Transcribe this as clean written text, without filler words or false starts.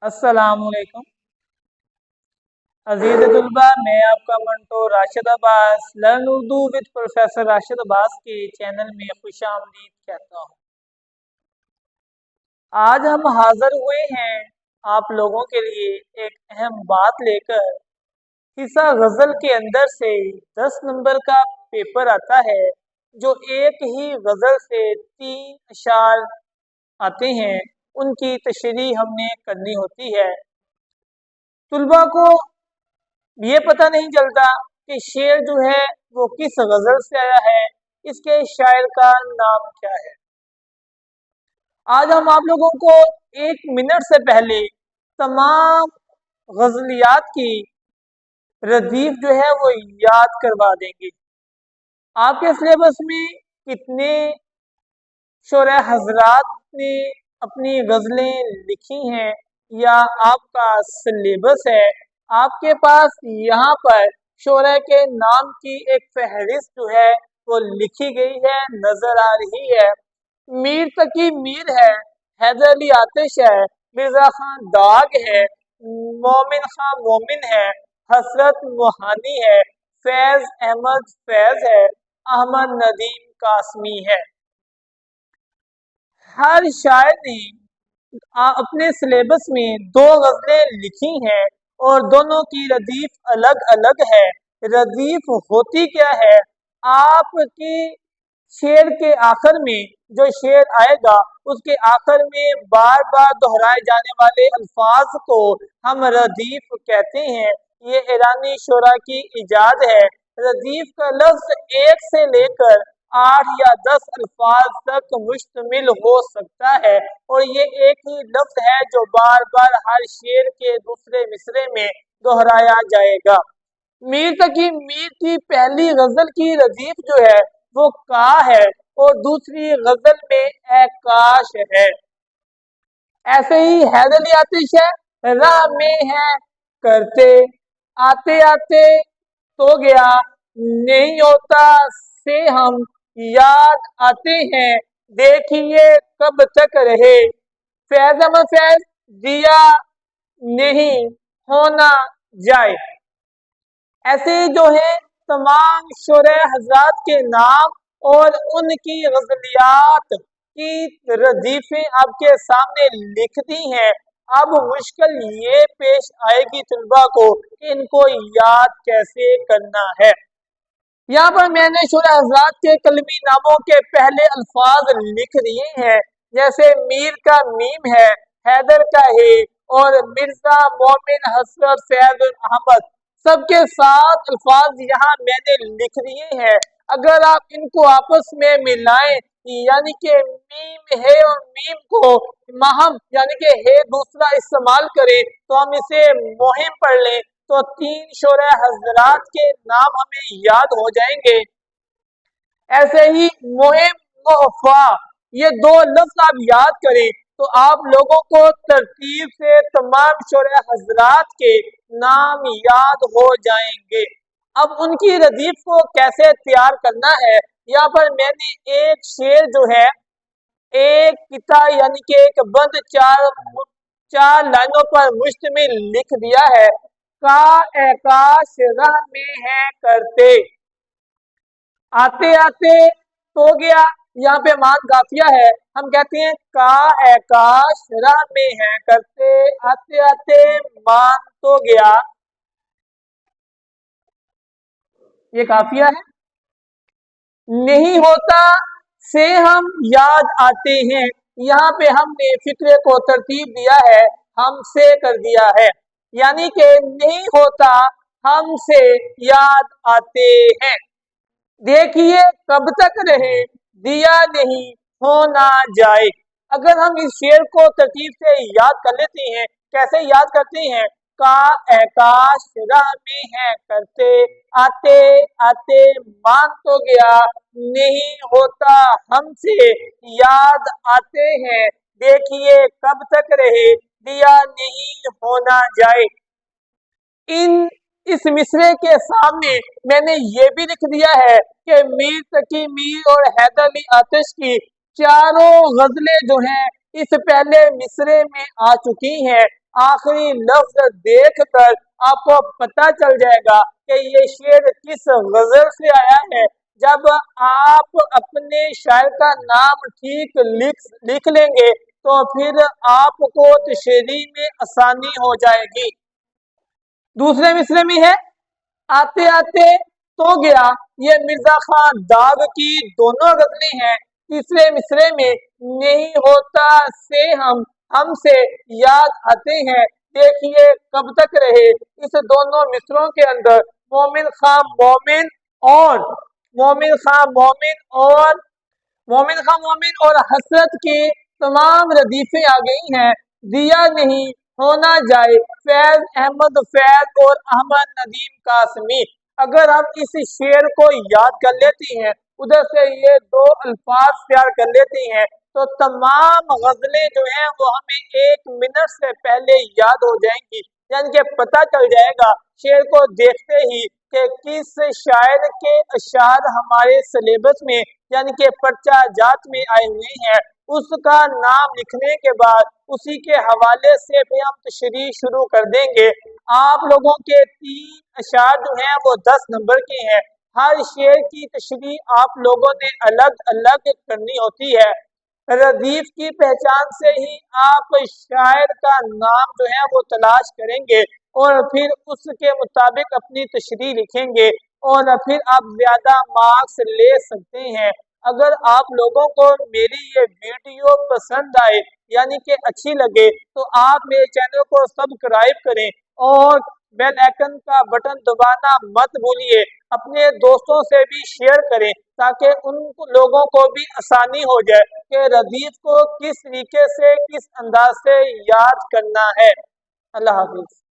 अस्सलामुअलैकुम अजीज तुलबा, मैं आपका Manto Rashid Abbas learn Urdu with professor Rashid Abbas के चैनल में खुश आमदीद कहता हूँ। आज हम हाजिर हुए हैं आप लोगों के लिए एक अहम बात लेकर। हिस्सा गज़ल के अंदर से 10 नंबर का पेपर आता है, जो एक ही गज़ल से 3 अशार आते हैं, उनकी तशरीह हमने करनी होती है। तुलबा को ये पता नहीं चलता कि शेर जो है वो किस गजल से आया है, इसके शायर का नाम क्या है। आज हम आप लोगों को 1 मिनट से पहले तमाम गजलियात की रदीफ जो है वो याद करवा देंगे। आपके सिलेबस में कितने शोरा हजरात ने अपनी गजलें लिखी हैं या आपका सिलेबस है, आपके पास यहाँ पर शोरा के नाम की एक फहरिस्त जो है वो लिखी गई है, नजर आ रही है। मीर तकी मीर है, हैदर अली आतिश है, मिर्जा खान दाग है, मोमिन खान मोमिन है, हसरत मोहानी है, फैज अहमद फैज है, अहमद नदीम कासमी है। हर शायर ने अपने सिलेबस में 2 गजलें लिखी हैं और दोनों की रदीफ अलग अलग है। रदीफ होती क्या है? आपकी शेर के आखिर में जो शेर आएगा उसके आखिर में बार बार दोहराए जाने वाले अल्फाज को हम रदीफ कहते हैं। ये ईरानी शोरा की इजाद है। रदीफ का लफ्ज 1 से लेकर 8 या 10 अल्फाज तक मुश्तमिल हो सकता है और ये एक ही लफ्ज है जो बार बार हर शेर के दूसरे मिसरे में दोहराया जाएगा। मीर तकी मीर की पहली गजल की रदीफ जो है वो का है और दूसरी गजल में ए काश है। ऐसे ही हैदर अली आतिश है, राह में है करते आते आते तो गया, नहीं होता से हम याद आते हैं, देखिए कब तक रहे। फैज अहमद फैज, दिया नहीं होना जाए। ऐसे जो है तमाम शोरे हजरात के नाम और उनकी गजलियात की रदीफें आपके सामने लिख दी हैं। अब मुश्किल ये पेश आएगी तुलबा को कि इनको याद कैसे करना है। यहाँ पर मैंने शोरा हजरात के कलमी नामों के पहले अल्फाज लिख दिए हैं, जैसे मीर का मीम है, हैदर का है और मिर्जा मोमिन हसरत फैज अहमद सबके 7 अल्फाज यहाँ मैंने लिख दिए हैं। अगर आप इनको आपस में मिलाएं, यानी कि मीम है और मीम को महम यानी कि है दूसरा इस्तेमाल करें तो हम इसे मोहिम पढ़ लें तो 3 शोरा हजरात के नाम हमें याद हो जाएंगे। ऐसे ही मोहिम मोहफा, ये 2 लफ्ज आप याद करें तो आप लोगों को तरतीब से तमाम शोरा हजरात के नाम याद हो जाएंगे। अब उनकी रदीफ को कैसे तैयार करना है, यहाँ पर मैंने एक शेर जो है एक किता यानी कि एक बंद 4 लाइनों पर मुश्तमिल लिख दिया है। का आकाश राह में है करते आते आते तो गया, यहाँ पे मान काफिया है, हम कहते हैं का आकाश राह में है करते आते आते मान तो गया, ये काफिया है। नहीं होता से हम याद आते हैं, यहाँ पे हमने फिक्रे को तरतीब दिया है, हमसे कर दिया है, यानी कि नहीं होता हमसे याद आते हैं, देखिए कब तक रहे, दिया नहीं होना जाए। अगर हम इस शेर को तरतीब से याद कर लेते हैं, कैसे याद करते हैं? का आकाश राह में है करते आते आते मान तो गया, नहीं होता हमसे याद आते हैं, देखिए कब तक रहे, दिया नहीं होना जाए। इस मिसरे के सामने मैंने ये भी लिख दिया है कि मीर तकी मीर और हैदर अली आतिश की चारों गजलें जो हैं इस पहले मिसरे में आ चुकी हैं। आखिरी लफ्ज देख कर आपको पता चल जाएगा कि ये शेर किस गजल से आया है। जब आप अपने शायर का नाम ठीक लिख लेंगे तो फिर आपको तशरीह में आसानी हो जाएगी। दूसरे मिसरे में है, आते आते तो गया, ये मिर्जा खान दाग की दोनों गजलें हैं। तीसरे मिसरे में नहीं होता से हमसे याद आते हैं, देखिए कब तक रहे। इस दोनों मिसरों के अंदर मोमिन खां मोमिन और मोमिन खां मोमिन और मोमिन खां मोमिन और हसरत की तमाम रदीफें आ गई हैं। दिया नहीं होना जाए, फैज अहमद फैज और अहमद नदीम कासमी। अगर हम इस शेर को याद कर लेती हैं, उधर से ये दो अल्फाज तैयार कर लेती हैं, तो तमाम गजलें जो हैं वो हमें 1 मिनट से पहले याद हो जाएंगी। यानी कि पता चल जाएगा शेर को देखते ही कि किस शायर के अशार हमारे सिलेबस में यानी कि पर्चा जात में आए हुए हैं। उसका नाम लिखने के बाद उसी के हवाले से भी हम तशरीह शुरू कर देंगे। आप लोगों के 3 अशार जो हैं वो 10 नंबर के हैं। हर शेर की तशरीह आप लोगों ने अलग अलग करनी होती है। रदीफ की पहचान से ही आप शायर का नाम जो है वो तलाश करेंगे और फिर उसके मुताबिक अपनी तशरीह लिखेंगे और फिर आप ज्यादा मार्क्स ले सकते हैं। अगर आप लोगों को मेरी ये वीडियो पसंद आए यानी कि अच्छी लगे तो आप मेरे चैनल को सब्सक्राइब करें और बेल आइकन का बटन दबाना मत भूलिए। अपने दोस्तों से भी शेयर करें ताकि उन लोगों को भी आसानी हो जाए कि रदीफ को किस तरीके से किस अंदाज से याद करना है। अल्लाह हाफिज।